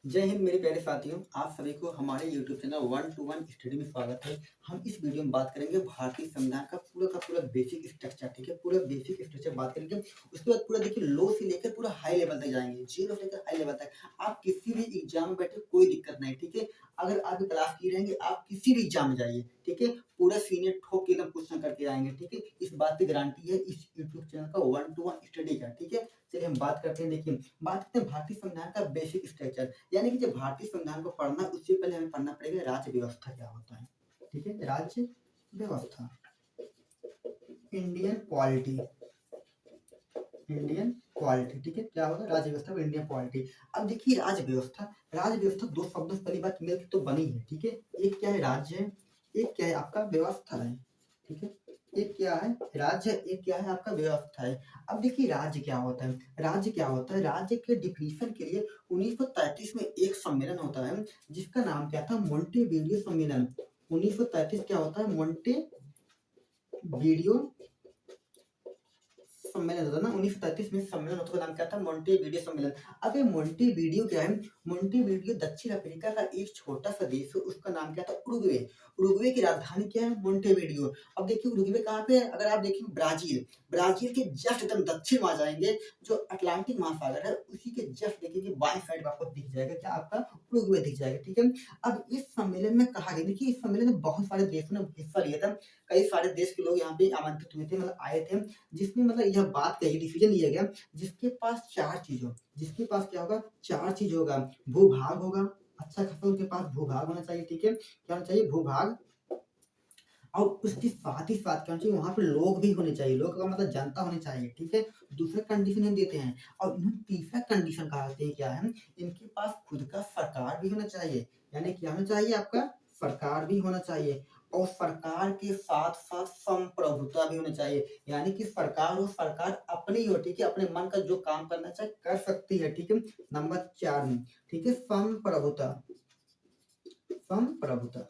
जय हिंद मेरे प्यारे साथियों, आप सभी को हमारे YouTube channel one two one study में स्वागत है। हम इस वीडियो में बात करेंगे भारतीय संविधान का पूरा बेसिक स्ट्रक्चर। ठीक है, पूरा बेसिक स्ट्रक्चर बात करेंगे। उसके बाद पूरा देखिए लो से लेकर पूरा हाई लेवल तक जाएंगे, जीरो से लेकर हाई लेवल तक। आप किसी भी एग्जाम में बैठे कोई दिक्कत नहीं। ठीक है, अगर आप क्लास की रहेंगे आप किसी भी एग्जाम में जाइए। ठीक है, पूरा सीनियर ठोक के एकदम क्वेश्चन करके आएंगे। ठीक है, इस बात की गारंटी है इस यूट्यूब चैनल का वन टू वन स्टडी का। ठीक है, चलिए हम बात करते हैं। देखिए, बात करते हैं भारतीय संविधान का बेसिक स्ट्रक्चर। यानी कि जब भारतीय संविधान को पढ़ना है उससे पहले हमें पढ़ना पड़ेगा राज्य व्यवस्था क्या होता है। ठीक है, राज्य व्यवस्था, इंडियन पॉलिटी, इंडियन पॉलिटी। ठीक है, क्या होगा राज्य व्यवस्था और इंडियन पॉलिटी। अब देखिए राज्य व्यवस्था दो शब्दों से पहली बात मिलकर तो बनी है। ठीक है, एक क्या है राज्य है, एक क्या है आपका व्यवस्था है। ठीक है, एक क्या है राज्य, एक क्या है आपका व्यवस्था है। अब देखिए राज्य क्या होता है, राज्य क्या होता है। राज्य के डिफिनीशन के लिए 1933 में एक सम्मेलन होता है जिसका नाम क्या था, मोंटेविडियो सम्मेलन। 1933 क्या होता है, मोंटेविडियो सम्मेलन होता है ना। 1933 में सम्मेलन होता है, नाम क्या था, मोंटेविडियो सम्मेलन। अब ये मोंटेविडियो क्या है, मोंटेविडियो दक्षिण अफ्रीका का एक छोटा सा देश है, उसका नाम क्या था, उरुग्वे। उरुग्वे की राजधानी क्या है, मोंटेविडियो। अब देखिए उरुग्वे कहाँ पे है, अगर आप देखिए ब्राजील, ब्राजील के जस्ट एकदम दक्षिण में आ जाएंगे, जो अटलांटिक महासागर है उसी के जस्ट देखेंगे बाईं साइड में आपको दिख जाएगा क्या, आपका उरुग्वे दिख जाएगा। ठीक है, अब इस सम्मेलन में कहा गया, देखिए इस सम्मेलन में बहुत सारे देशों ने हिस्सा लिया था। कई सारे देश के लोग यहाँ पे आमंत्रित हुए थे, मतलब आए थे, जिसमें मतलब यह बात कही, डिसीजन लिया गया जिसके पास चार चीज हो, जिसके पास क्या होगा, चार चीज होगा। भूभाग होगा, अच्छा खासा उनके पास भूभाग होना चाहिए। ठीक है, क्या होना चाहिए, भूभाग। और उसके साथ ही साथ क्या होना चाहिए, वहां पे लोग भी होने चाहिए, लोग का मतलब जनता होनी चाहिए। ठीक है, दूसरा कंडीशन हम देते हैं। और इन्होंने तीसरा कंडीशन कहा है क्या है, इनके पास खुद का सरकार भी होना चाहिए। यानी क्या होना चाहिए, आपका सरकार भी होना चाहिए। और सरकार के साथ साथ संप्रभुता भी होना चाहिए, यानी कि सरकार हो, सरकार अपनी हो। ठीक है, अपने मन का जो काम करना चाहे कर सकती है। ठीक है, नंबर 4 में, ठीक है, संप्रभुता, संप्रभुता।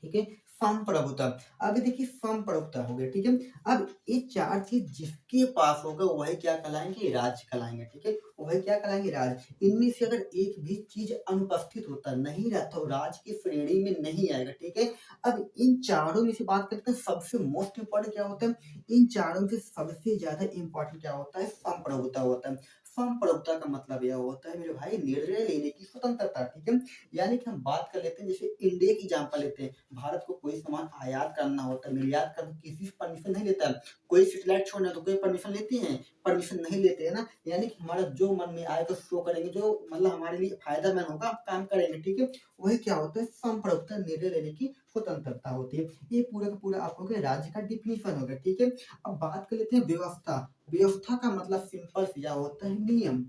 ठीक है, संप्रभुता। अब देखिए संप्रभुता हो गया। ठीक है, अब ये चार चीज जिसके पास होगा वही क्या कहलाएंगे, राज्य कहलाएंगे। ठीक है, वही क्या कहलाएंगे, राज्य। इनमें से अगर एक भी चीज अनुपस्थित होता नहीं रहता तो राज्य की श्रेणी में नहीं आएगा। ठीक है, अब इन चारों में से बात करते हैं, सबसे मोस्ट इंपॉर्टेंट क्या होता है, इन चारों में से सबसे ज्यादा इंपॉर्टेंट क्या होता है, संप्रभुता होता है। संप्रभुता का मतलब यह होता है मेरे भाई, निर्णय लेने की स्वतंत्रता। ठीक है, यानी कि हम बात कर लेते हैं, जैसे इंडिया की एग्जाम्पल लेते हैं, भारत को कोई सामान आयात करना होता है, निर्यात करना, किसी से परमिशन नहीं लेता है। कोई सैटेलाइट छोड़ना है तो कोई परमिशन लेते हैं, परमिशन नहीं लेते हैं ना। यानी कि हमारा जो मन में आएगा शो करेंगे, जो मतलब हमारे लिए फायदेमंद होगा काम करेंगे। ठीक है, वही क्या होता है, संप्रभुता, निर्णय लेने की स्वतंत्रता होती है। ये पूरा का पूरा आपको राज्य का डिफिनीशन हो गया। ठीक है, अब बात कर लेते हैं व्यवस्था। व्यवस्था का मतलब सिंपल सा होता है नियम,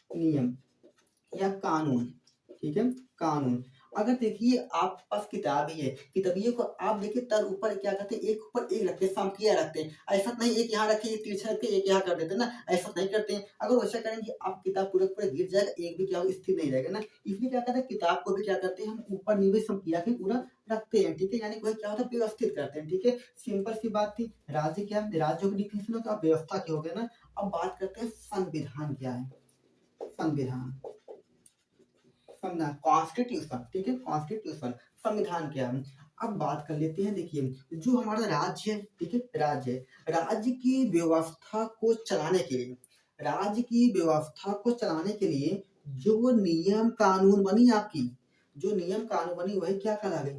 नियम या कानून। ठीक है, कानून। अगर देखिए आप पास किताब ही है, किताबियों को आप देखिए तर ऊपर क्या करते हैं, एक ऊपर एक रखते हैं, समकिया रखते हैं। ऐसा नहीं एक यहाँ रखे, एक तिरछा रखे, एक यहाँ कर देते हैं ना, ऐसा नहीं करते हैं। अगर वैसा करेंगे आप किताब पूरा पूरा गिर जाएगा, एक भी क्या हो स्थिर नहीं रहेगा ना। इसलिए क्या करते हैं, किताब को भी क्या करते हैं, हम ऊपर नीचे समकिया के पूरा रखते हैं। ठीक है, यानी वही क्या होता है, व्यवस्थित करते हैं। ठीक है, सिंपल सी बात थी। राज्य क्या है, राज्यों की डिफिनेशन हो, तो अब व्यवस्था क्या हो गया ना। अब बात करते हैं संविधान क्या है, संविधान, संविधान कॉन्स्टिट्यूशन। ठीक है, कॉन्स्टिट्यूशन, संविधान क्या है। अब बात कर लेते हैं, देखिए जो हमारा राज्य है, ठीक है, राज्य, राज्य की व्यवस्था को चलाने के लिए, राज्य की व्यवस्था को चलाने के लिए जो नियम कानून बनी आपकी, जो नियम कानून बनी वही क्या कहलाई,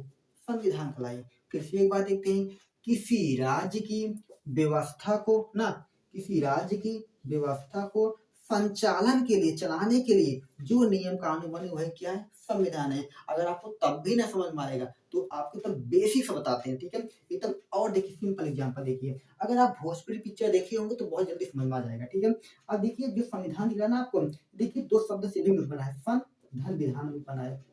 संविधान कहलाई। फिर से एक बार देखते हैं, किसी राज्य की व्यवस्था को ना, किसी राज्य की व्यवस्था को संचालन के लिए, चलाने के लिए जो नियम कानून बने वही क्या है, संविधान है। अगर आपको तब भी ना समझ में आएगा तो आपको एकदम बेसिक्स बताते हैं। ठीक है, एकदम। और देखिए सिंपल एग्जांपल देखिए, अगर आप भोजपुरी पिक्चर देखे होंगे तो बहुत जल्दी समझ में आ जाएगा। ठीक है, अब देखिए जो संविधान दिया ना आपको, देखिए दो शब्द से भी बना है, संविधान, विधान भी बना है,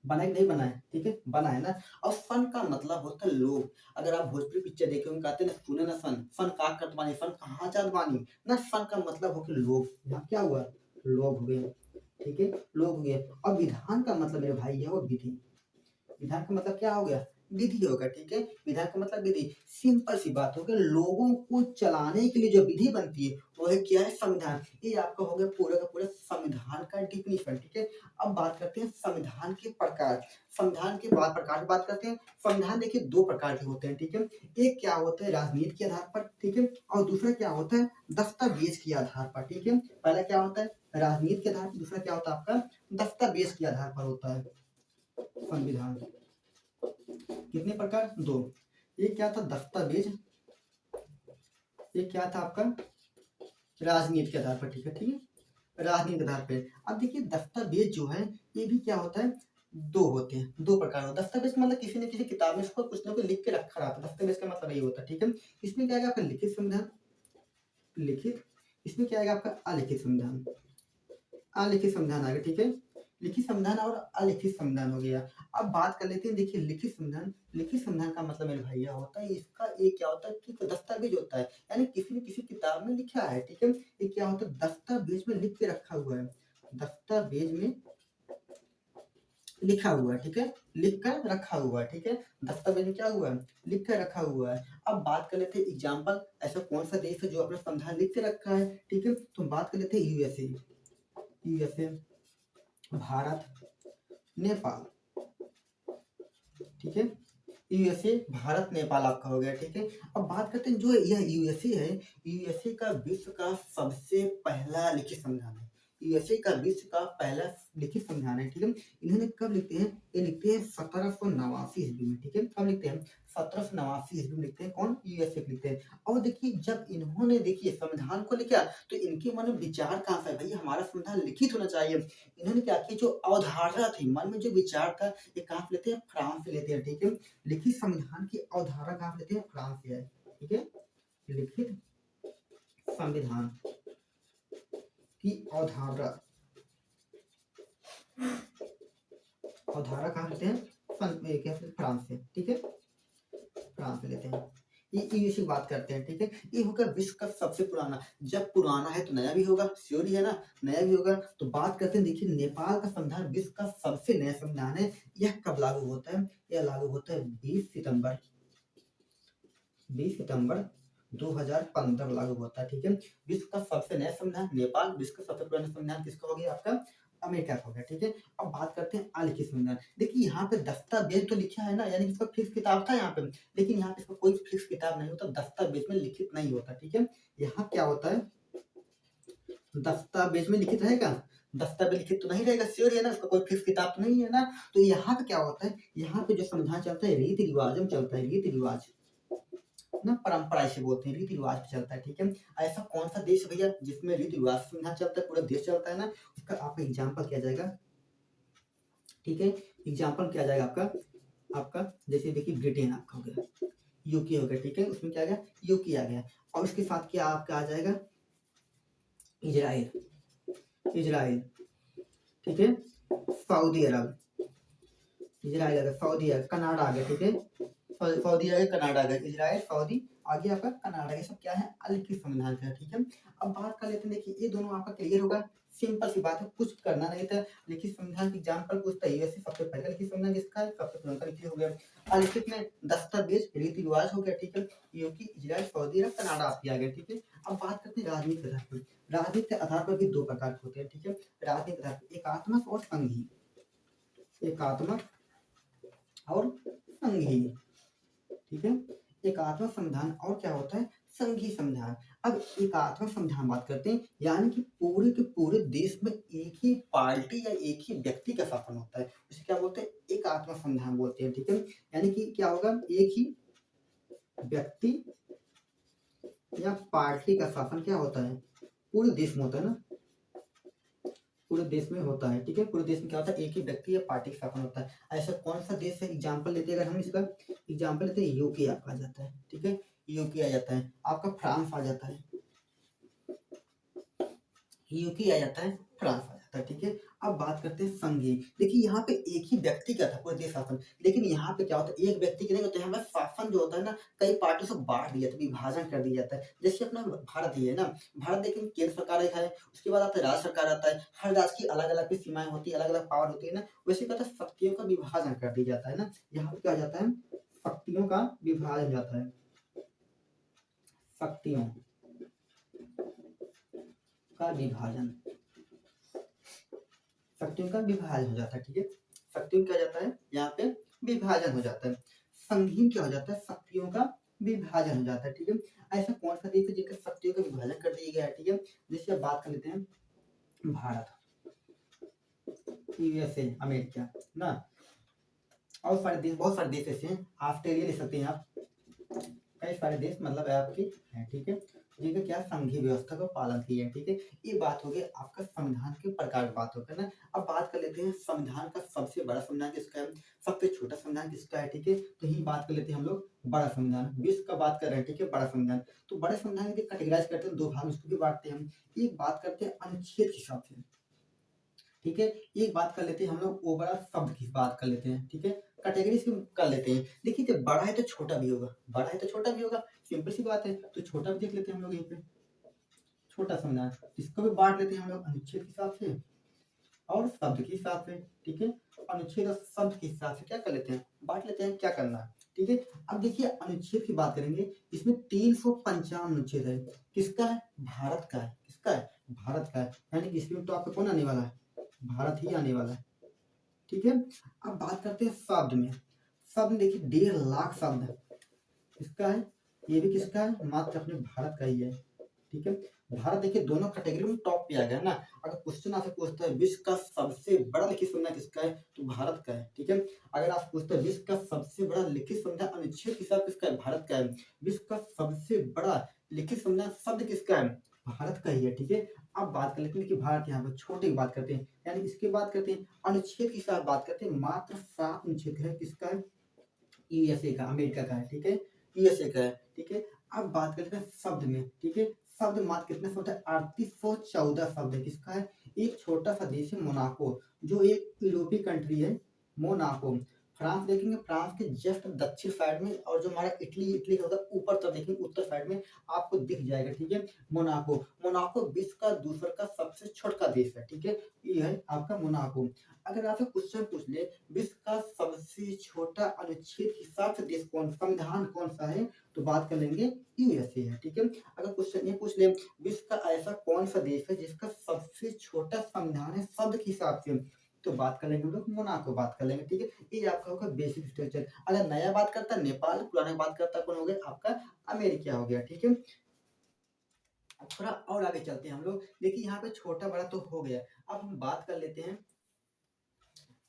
बना कि नहीं बना है, ठीक है, बना है ना। और फन का मतलब होता है लोग। अगर आप भोजपुरी पिक्चर देखे होंगे, कहते हैं ना, सुने ना फन, फन का करत बानी, फन कहाँ जात बानी ना। फन का मतलब हो कि लोग, यहाँ क्या हुआ, लोग हो गए। ठीक है, लोग हो गए। और विधान का मतलब मेरे भाई ये हो विधि, विधान का मतलब क्या हो गया, विधि होगा, ठीक है। विधान का मतलब विधि। सिंपल सी बात हो गई, लोगों को चलाने के लिए जो विधि बनती है वो है क्या है, संविधान। ये आपका हो गया पूरा का पूरा संविधान का डिफिनीशन, ठीक है। अब बात करते हैं संविधान के प्रकार। संविधान के बाद प्रकार की बात करते हैं। संविधान देखिए दो प्रकार के होते हैं, ठीक है। एक क्या होता है राजनीति के आधार पर, ठीक है, और दूसरा क्या होता है दस्तावेज के आधार पर, ठीक है। पहला क्या होता है राजनीति के आधार पर, दूसरा क्या होता है आपका दस्तावेज के आधार पर होता है संविधान। कितने प्रकार, दो। ये क्या था दस्तावेज, ये क्या था आपका राजनीति के आधार पर, ठीक है, ठीक है, राजनीति के आधार पर। अब देखिए दस्तावेज जो है ये भी क्या होता है, दो होते हैं, दो प्रकार होते हैं। दस्तावेज का मतलब किसी न किसी किताब में इसको कुछ ना कुछ लिख के रखा रहता है, दस्तावेज का मतलब ये होता है, ठीक है। इसमें क्या आएगा आपका लिखित संविधान, लिखित, इसमें क्या आएगा आपका अलिखित संविधान, अलिखित संविधान आएगा, ठीक है। लिखित संविधान और अलिखित संविधान हो गया। अब बात कर लेते हैं, देखिए लिखित संविधान, लिखित संविधान का मतलब मेरे भैया होता है इसका एक क्या होता है कि दस्तावेज होता है, यानी किसी न किसी किताब में लिखा है, ठीक है। ये क्या होता है दस्तावेज में लिख के रखा हुआ है, दस्तावेज में लिखा हुआ है, ठीक है, लिख कर रखा हुआ है, ठीक है। दस्तावेज में क्या हुआ है लिख कर रखा हुआ है। अब बात कर लेते हैं एग्जाम्पल, ऐसा कौन सा देश है जो अपना संविधान लिख के रखा है, ठीक है। तो बात कर लेते हैं यूएसए, यूएसए, भारत, नेपाल, ठीक है। यूएसए, भारत, नेपाल आपका हो गया, ठीक है। अब बात करते हैं जो यह यूएसए है, यूएसए का विश्व का सबसे पहला लिखित संविधान है, यूएसए का विश्व का पहला लिखित संविधान है, ठीक है। इन्होंने कब लिखते हैं, ये लिखते हैं 1789 ईस्वी में, ठीक है। कब लिखते हैं 1789 ईस्वी में लिखते हैं, कौन यूएसए के लिखते हैं। और देखिए जब इन्होंने देखिए संविधान को लिखा तो इनके मन में विचार कहाँ से भाई हमारा संविधान लिखित होना चाहिए। इन्होंने क्या किया जो अवधारणा थी मन में जो विचार था ये कहाँ से लेते हैं फ्रांस से लेते हैं, ठीक है। लिखित संविधान की अवधारणा कहाँ से लेते हैं फ्रांस से है, ठीक है। लिखित संविधान की अवधारणा, अवधारणा कहाँ लेते हैं फ्रांस से, ठीक है, फ्रांस से लेते हैं। ये यूएसए की बात करते हैं, ठीक है। ये होगा विश्व का सबसे पुराना, जब पुराना है तो नया भी होगा, श्योर ही है ना, नया भी होगा। तो बात करते हैं देखिए नेपाल का संविधान विश्व का सबसे नया संविधान है। यह कब लागू होता है, यह लागू होता है 20 सितंबर 2015 लागू होता है, ठीक है। विश्व का सबसे नया संविधान नेपाल, विश्व का सबसे पुराना संविधान किसका हो गया आपका अमेरिका का हो गया, ठीक है। अब बात करते हैं अलिखित संविधान। देखिए यहाँ पे दस्तावेज तो लिखा है ना, यानी इसका फिक्स किताब था यहाँ पे, लेकिन यहाँ पे इसका कोई फिक्स किताब नहीं होता, दस्तावेज में लिखित नहीं होता, ठीक है। यहाँ क्या होता है दस्तावेज में लिखित रहेगा, दस्तावेज लिखित तो नहीं रहेगा, श्योर है ना, उसका कोई फिक्स किताब तो नहीं है ना। तो यहाँ पे क्या होता है, यहाँ पे जो संविधान चलता है रीति रिवाज में चलता है, रीति रिवाज ना, परंपरा इसे बोलते हैं, रीति रिवाज पे चलता है, ठीक है। ऐसा कौन सा देश है भैया जिसमें रीति रिवाज संविधान चलता है, पूरा देश चलता है ना, उसका आपका एग्जाम्पल किया जाएगा, ठीक है। एग्जाम्पल किया जाएगा आपका आपका जैसे देखिए ब्रिटेन आपका हो गया, यूके हो गया, ठीक है, उसमें क्या आ गया यूके आ गया। और उसके साथ क्या आपका आ जाएगा इजराइल, इजराइल, ठीक है, सऊदी अरब, इजराइल आ गया, सऊदी अरब, कनाडा आ गया, ठीक है, सऊदी आ गया, कनाडा आ गया, इजराइल, सऊदी, आगे आपका कनाडा, ये सब क्या है अलिखित संविधान का, ठीक है। अब बात कर लेते हैं, देखिए ये दोनों आपका क्लियर होगा, सिंपल सी बात है, कुछ करना नहीं था। लिखित संविधान की एग्जाम्पल पूछता है यूएसए सबसे पहले लिखित संविधान किसका है, सबसे पुराना लिखित हो गया। अलिखित में दस्तावेज रीति रिवाज हो गया, ठीक है, यूके, इजराइल, सऊदी अरब, कनाडा आपकी आ गया, ठीक है। अब बात करते हैं राजनीति के आधार पर। राजनीति के आधार पर भी दो प्रकार के होते हैं, ठीक है। राजनीति के आधार पर एकात्मक और संघीय, एकात्मक और संघीय, ठीक है। एकात्मक संविधान और क्या होता है संघीय संविधान। अब एकात्मक संविधान बात करते हैं, यानी कि पूरे के पूरे देश में एक ही पार्टी या एक ही व्यक्ति का शासन होता है, उसे क्या बोलते हैं एकात्मक संविधान बोलते हैं, ठीक है। यानी कि क्या होगा एक ही व्यक्ति या पार्टी का शासन क्या होता है पूरे देश में होता है ना, पूरे देश में होता है, ठीक है। पूरे देश में क्या होता है एक ही व्यक्ति या पार्टी का शासन होता है। ऐसा कौन सा देश है एग्जाम्पल लेते हैं, अगर हम इसका एग्जाम्पल लेते हैं यूके आपका आ जाता है, ठीक है, यूके आ जाता है, आपका फ्रांस आ जाता है, यूके आ जाता है, फ्रांस आ जाता है, ठीक है। अब बात करते हैं संघीय। देखिए यहाँ पे एक ही व्यक्ति का था पूरे देश शासन, लेकिन यहाँ पे क्या होता है एक व्यक्ति के नहीं होता है, यहाँ पे शासन जो होता है ना कई पार्टियों से बांट दिया जाता है, विभाजन कर दिया जाता है। जैसे अपना भारत ही है ना, भारत देखिए केंद्र सरकार एक है, उसके बाद आता है राज्य सरकार आता है, हर राज्य की अलग अलग सीमाएं होती है, अलग अलग पावर होती है ना, वैसे क्या होता है शक्तियों का विभाजन कर दिया जाता है ना, यहाँ पे क्या आ जाता है शक्तियों का विभाजन हो जाता है, शक्तियों का विभाजन, शक्तियों का विभाजन हो जाता है। ठीक है, शक्तियों क्या जाता है यहाँ पे विभाजन हो जाता है। संगीन क्या हो जाता है, शक्तियों का विभाजन हो जाता है। ठीक है, ऐसा कौन सा देश है जिसका शक्तियों का विभाजन कर दिया गया है। ठीक है, जैसे अब बात कर लेते हैं भारत, यूएसए, अमेरिका ना, और सारे देश, बहुत सारे देश ऐसे हैं, ऑस्ट्रेलिया ले सकते हैं आप, कई सारे देश मतलब है आपके हैं। ठीक है, जिनका क्या संघीय व्यवस्था का पालन किया है। ठीक है, ये बात हो गई आपका संविधान के प्रकार की बात होकर ना। अब बात कर लेते हैं संविधान का सबसे बड़ा संविधान किसका है, सबसे छोटा संविधान किसका है। ठीक है, तो यही बात कर लेते हैं हम लोग बड़ा संविधान, विश्व का बात कर रहे हैं। ठीक है, बड़ा संविधान, तो बड़े संविधान की कैटेगराइज करते हैं, दो भाग उसको भी बांटते हैं हम। एक बात करते हैं अनुच्छेद के हिसाब से। ठीक है, एक बात कर लेते हैं हम लोग ओवरऑल शब्द की बात कर लेते हैं। ठीक है, कैटेगरी से कर लेते हैं। देखिए जब बड़ा है तो छोटा भी होगा, बड़ा है तो छोटा भी होगा, सिंपल सी बात है। तो छोटा भी देख लेते हैं हम लोग यहीं पे, छोटा संविधान, इसको भी बांट लेते हैं हम लोग अनुच्छेद के हिसाब से और शब्द के हिसाब से। ठीक है, अनुच्छेद और शब्द के हिसाब से क्या कर लेते हैं, बांट लेते हैं, क्या करना है। ठीक है, अब देखिए अनुच्छेद की बात करेंगे, इसमें 355 अनुच्छेद है, किसका है, भारत का है, किसका है, भारत का है, यानी कि इसमें तो आपका कौन आने वाला है, भारत ही आने वाला है। ठीक है, अब बात करते हैं शब्द में, शब्द देखिए 1.5 लाख शब्द है, किसका है, ये भी किसका है, मात्र अपने भारत का ही है। ठीक है, भारत देखिए दोनों कैटेगरी में टॉप पे आ गया ना। अगर क्वेश्चन आपसे पूछता है विश्व का सबसे बड़ा लिखित संविधान किसका है, तो भारत का है। ठीक है, अगर आप पूछते हैं विश्व का सबसे बड़ा लिखित संविधान अनुच्छेद के साथ किसका है, भारत का है। विश्व का सबसे बड़ा लिखित संविधान शब्द किसका है, भारत का ही है। ठीक है, अब बात कर लेते हैं कि भारत यहाँ पर छोटे की बात करते हैं, यानी इसकी बात करते हैं, अनुच्छेद की साथ बात करते हैं, मात्र 7 अनुच्छेद है, किसका है, यूएसए का, अमेरिका का है। ठीक है, यूएसए का है। ठीक है, अब बात करते हैं शब्द में। ठीक है, शब्द मात्र कितने शब्द है, 3814 शब्द है, किसका है, एक छोटा सा देश है मोनाको, जो एक यूरोपीय कंट्री है, मोनाको। फ्रांस देखेंगे, फ्रांस के जस्ट दक्षिण साइड में, और जो हमारा इटली, इटली का होगा ऊपर तरफ देखेंगे, उत्तर साइड में आपको दिख जाएगा। ठीक है, मोनाको, मोनाको विश्व का दूसरा का सबसे छोटा देश है। ठीक है, ये है आपका मोनाको। अगर आपसे क्वेश्चन पूछ ले विश्व का सबसे छोटा अनुच्छेद के हिसाब से देश कौन, संविधान कौन सा है, तो बात कर लेंगे यूएसए है। ठीक है, अगर क्वेश्चन ये पूछ ले विश्व का ऐसा कौन सा देश है जिसका सबसे छोटा संविधान है शब्द के हिसाब से, तो बात कर लेंगे हम लोग मोनाको, बात कर लेंगे। ठीक है, ये आपका होगा बेसिक स्ट्रक्चर। अगर नया बात करता है नेपाल, पुराना बात करता है कौन हो गया आपका अमेरिका हो गया। ठीक है, थोड़ा और आगे चलते हैं हम लोग। देखिए यहाँ पे छोटा बड़ा तो हो गया, अब हम बात कर लेते हैं।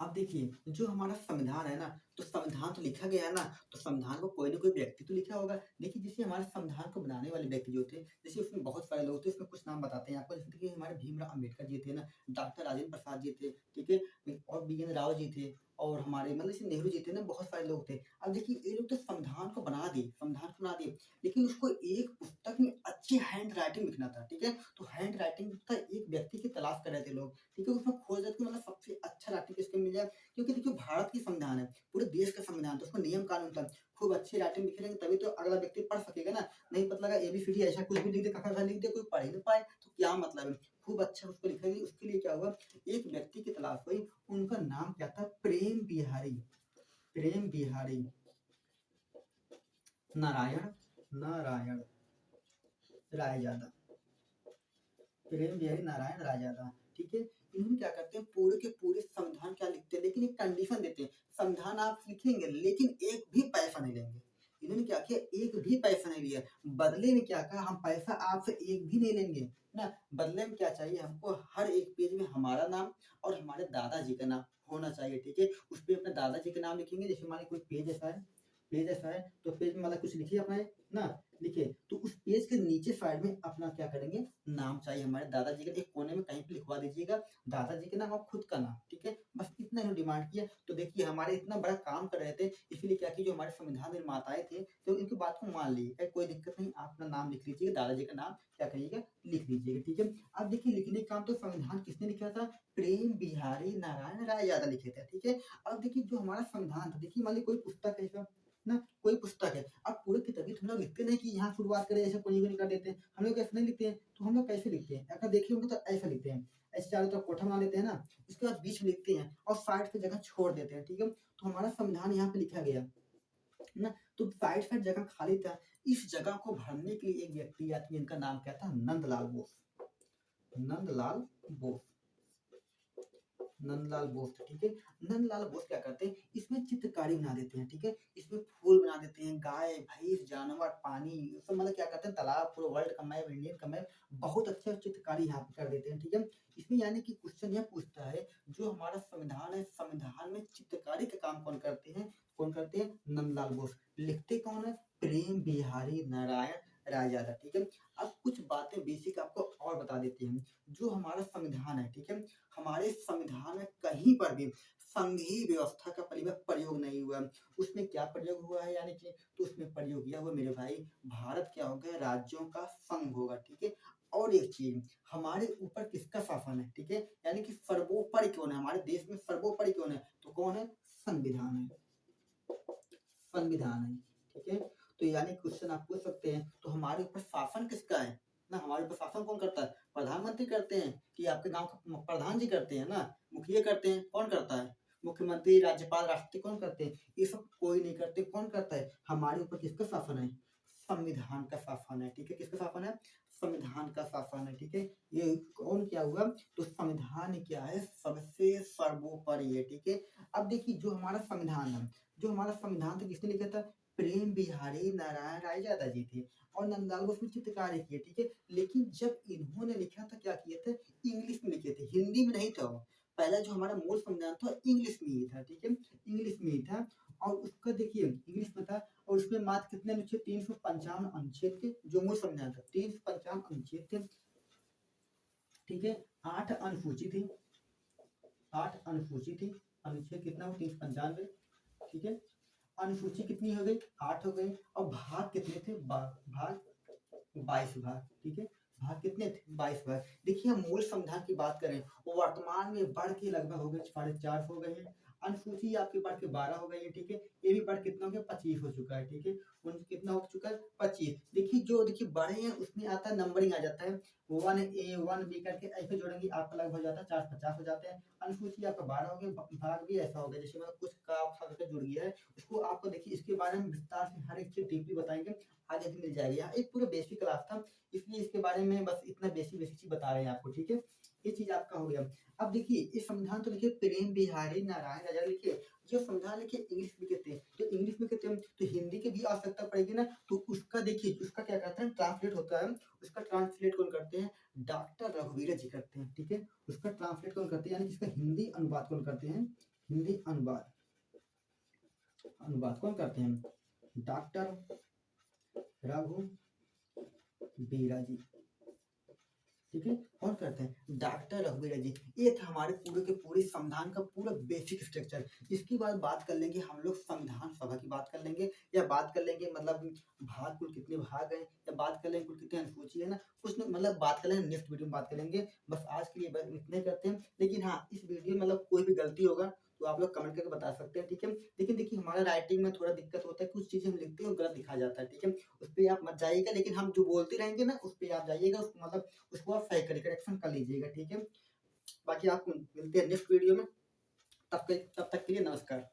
अब देखिए जो हमारा संविधान है ना, तो संविधान तो लिखा गया है ना, तो संविधान को कोई ना कोई व्यक्ति तो लिखा होगा। देखिए जैसे हमारे संविधान को बनाने वाले व्यक्ति जो थे, जैसे उसमें बहुत सारे लोग थे, उसमें कुछ नाम बताते हैं आपको। जैसे कि हमारे भीमराव अम्बेडकर जी थे ना, डॉक्टर राजेंद्र प्रसाद जी थे। ठीक है, और बी एन राव जी थे, और हमारे मतलब जैसे नेहरू जी थे ना, बहुत सारे लोग थे। अब देखिए ये लोग तो संविधान को बना दिए, संविधान को बना दिए, लेकिन उसको एक पुस्तक में अच्छी हैंड राइटिंग लिखना था। ठीक है, तो हैंड राइटिंग का एक व्यक्ति की तलाश कर रहे थे लोग। ठीक है, उसमें खोज रहे थे मतलब सबसे अच्छा राइटिंग किसको मिल जाए, क्योंकि देखिए भारत की संविधान है, पूरे देश का संविधान, तो उसमें नियम कानून था, खूब अच्छी राइटिंग लिखे रहेंगे तभी तो अगला व्यक्ति पढ़ सकेगा ना। नहीं पता लगा एबीसीडी ऐसा कुछ भी लिख दे, कखा लिख दे, कोई पढ़ ही नहीं पाए, तो क्या मतलब है। खूब अच्छा उसको लिखेंगे, उसके लिए क्या हुआ, एक व्यक्ति की तलाश हुई, उनका नाम क्या था, प्रेम बिहारी, प्रेम बिहारी नारायण, नारायण रायजादा, प्रेम बिहारी नारायण रायजादा। ठीक है, इन्होंने क्या करते हैं, पूरे के पूरे संविधान क्या लिखते हैं, लेकिन एक कंडीशन देते हैं, संविधान आप लिखेंगे लेकिन एक भी पैसा नहीं लेंगे। इन्होंने क्या किया, एक भी पैसा नहीं लिया, बदले में क्या कहा, हम पैसा आपसे एक भी नहीं लेंगे ना, बदले में क्या चाहिए हमको, हर एक पेज में हमारा नाम और हमारे दादाजी का नाम होना चाहिए। ठीक है, उस पे अपने दादाजी का नाम लिखेंगे, जैसे हमारे कोई पेज ऐसा है, पेज ऐसा है, तो पेज में मतलब कुछ लिखिए अपना ना, लिखिए, तो उस पेज के नीचे साइड में अपना क्या करेंगे, नाम चाहिए हमारे दादाजी का, एक कोने में कहीं पे लिखवा दीजिएगा दादाजी के नाम और खुद का नाम। ठीक है, बस इतना ही डिमांड किया। तो देखिए हमारे इतना बड़ा काम कर रहे थे, इसीलिए क्या कि जो हमारे संविधान निर्माताएं थे, तो इनकी बात को मान लिए, कोई दिक्कत नहीं, आप अपना नाम लिख लीजिएगा, दादाजी का नाम क्या करिएगा, लिख लीजिएगा। ठीक है, अब देखिए लिखने का काम तो संविधान किसने लिखा था, प्रेम बिहारी नारायण रायजादा लिखे थे। ठीक है, अब देखिए जो हमारा संविधान था, देखिए मान ली कोई पुस्तक है ऐसा ना, कोई पुस्तक है, अब पूरे की तभी हम लोग लिखते नहीं कि यहाँ शुरुआत करें, ऐसे कोई नहीं कर देते हैं, हम लोग ऐसे नहीं लिखते हैं। तो हम लोग कैसे लिखते हैं, अगर देखे होंगे तो ऐसा लिखते हैं, ऐसे चारों तरफ कोठा बना लेते हैं ना, उसके बाद बीच में लिखते हैं और साइड पे जगह छोड़ देते हैं। ठीक है, तो हमारा संविधान यहाँ पे लिखा गया, ना, तो साइड जगह खाली था। इस जगह को भरने के लिए एक व्यक्ति आते हैं जिनका नाम क्या था, नंदलाल बोस। नंदलाल बोस, नंदलाल बोस थे, ठीक है। नंदलाल बोस क्या करते हैं, इसमें चित्रकारी बना देते हैं, ठीक है। इसमें फूल बना देते हैं, गाय भैंस जानवर पानी, सब मतलब क्या करते हैं, तालाब पूरे वर्ल्ड का मैप, इंडियन का मैप, बहुत अच्छे चित्रकारी यहाँ पे कर देते हैं, ठीक है। इसमें यानी कि क्वेश्चन यह पूछता है, जो हमारा संविधान है, संविधान में चित्रकारी का काम कौन करते हैं, कौन करते हैं, नंदलाल बोस। लिखते कौन है, प्रेम बिहारी नारायण रायजादा, ठीक है। अब कुछ बातें बेसिक आपको और बता देते हैं। जो हमारा संविधान है, ठीक है, हमारे संविधान में कहीं पर भी संघीय व्यवस्था का प्रयोग नहीं हुआ। उसमें क्या प्रयोग हुआ है, यानी कि तो उसमें प्रयोग किया हुआ मेरे भाई, भारत क्या हो गया, राज्यों का संघ होगा, ठीक है। और एक चीज, हमारे ऊपर किसका शासन है, ठीक है, यानी कि सर्वोपरि कौन है, हमारे देश में सर्वोपरि कौन है, तो कौन है, संविधान है, संविधान है, ठीक है। तो यानी क्वेश्चन आप पूछ सकते हैं, तो हमारे ऊपर शासन किसका है ना, हमारे ऊपर शासन कौन करता है, प्रधानमंत्री करते हैं कि आपके गांव का प्रधान जी करते हैं ना, मुखिया करते हैं, कौन करता है, मुख्यमंत्री राज्यपाल राष्ट्रपति कौन करते हैं, ये सब कोई नहीं करते, कौन करता है, हमारे ऊपर किसका शासन है, संविधान का शासन है, ठीक है, किसका शासन है, संविधान का शासन है, ठीक है। ये कौन क्या हुआ, तो संविधान क्या है, सबसे सर्वोपरि है, ठीक है। अब देखिए जो हमारा संविधान है, जो हमारा संविधान था किसने लिखा था, प्रेम बिहारी नारायण रायजादा जी थे, और नंदलाल बोस ने चित्रकारी किए, ठीक है। लेकिन जब इन्होंने लिखा था, क्या किए थे, इंग्लिश में लिखे थे, हिंदी में नहीं था वो। पहला जो हमारा मूल संविधान था इंग्लिश में ही था, ठीक है, इंग्लिश में ही था। और उसका देखिए इंग्लिश में था, और उसमें मात्र कितने अनुच्छेद, 355 अनुच्छेद थे, जो मूल संविधान था 355 अनुच्छेद थे, ठीक है। 8 अनुसूची थी, 8 अनुसूची थी, अनुच्छेद कितना हो, 395, ठीक है। अनुसूची कितनी हो गई, 8 हो गई, और भाग कितने थे, भाग 22 भाग, ठीक है। भाग कितने थे, 22 भाग। देखिए हम मूल संविधान की बात करें, वो वर्तमान में बढ़ के लगभग हो गए 450 हो गए हैं। अनुसूची आपके बढ़ के 12 हो गई है, ठीक है। ये भी बढ़ कितना हो गया, 25 हो चुका है, ठीक है। उन कितना हो चुका है, 25। देखिए जो देखिए बढ़े हैं उसमें आता है, नंबरिंग आ जाता है, 1A 1B करके ऐसे जोड़ेंगे, आपका लगभग हो जाता है 450 हो जाते हैं। अनुसूची आपका 12 हो गया, भाग भी ऐसा हो गया, जैसे मतलब कुछ का आपका जुड़ गया है। उसको आपको देखिए इसके बारे में विस्तार से हर एक चीज डीपली बताएंगे, आगे भी मिल जाएगी। यहाँ एक पूरा बेसिक क्लास था, इसलिए इसके बारे में बस इतना बेसिक बेसिक चीज बता रहे हैं आपको, ठीक है। ये चीज आपका हो गया। अब देखिए ये संविधान तो लिखे प्रेम बिहारी नारायण राजा लिखे, जो संविधान लिखे इंग्लिश में कहते हैं, तो इंग्लिश में कहते हैं तो हिंदी की भी आवश्यकता पड़ेगी ना, तो उसका देखिए उसका क्या कहते हैं, ट्रांसलेट होता है। उसका ट्रांसलेट कौन करते हैं, डॉक्टर रघुवीर जी करते हैं, ठीक है। उसका ट्रांसलेट कौन करते हैं, यानी इसका हिंदी अनुवाद कौन करते हैं, हिंदी अनुवाद, अनुवाद कौन करते हैं, डॉक्टर रघुवीरा जी, ठीक है। कौन करते हैं, डॉक्टर रघुवीरा जी। ये था हमारे पूरे के पूरे संविधान का पूरा बेसिक स्ट्रक्चर। इसके बाद बात कर लेंगे हम लोग संविधान सभा की बात कर लेंगे, या बात कर लेंगे मतलब भाग कुल कितने भाग हैं, या बात कर लेंगे कुल कितने अनुसूची है ना, कुछ मतलब बात कर लेंगे, नेक्स्ट वीडियो में बात करेंगे। बस आज के लिए बस इतने करते हैं, लेकिन हाँ इस वीडियो में मतलब कोई भी गलती होगा तो आप लोग कमेंट करके बता सकते हैं, ठीक है। लेकिन देखिए हमारा राइटिंग में थोड़ा दिक्कत होता है, कुछ चीजें हम लिखते हैं और गलत लिखा जाता है, ठीक है। उस पर आप मत जाइएगा, लेकिन हम जो बोलते रहेंगे ना उस पर आप जाइएगा, मतलब उसको आप सही करेक्शन कर लीजिएगा, ठीक है। बाकी आपको मिलते हैं नेक्स्ट वीडियो में, तब तक के लिए नमस्कार।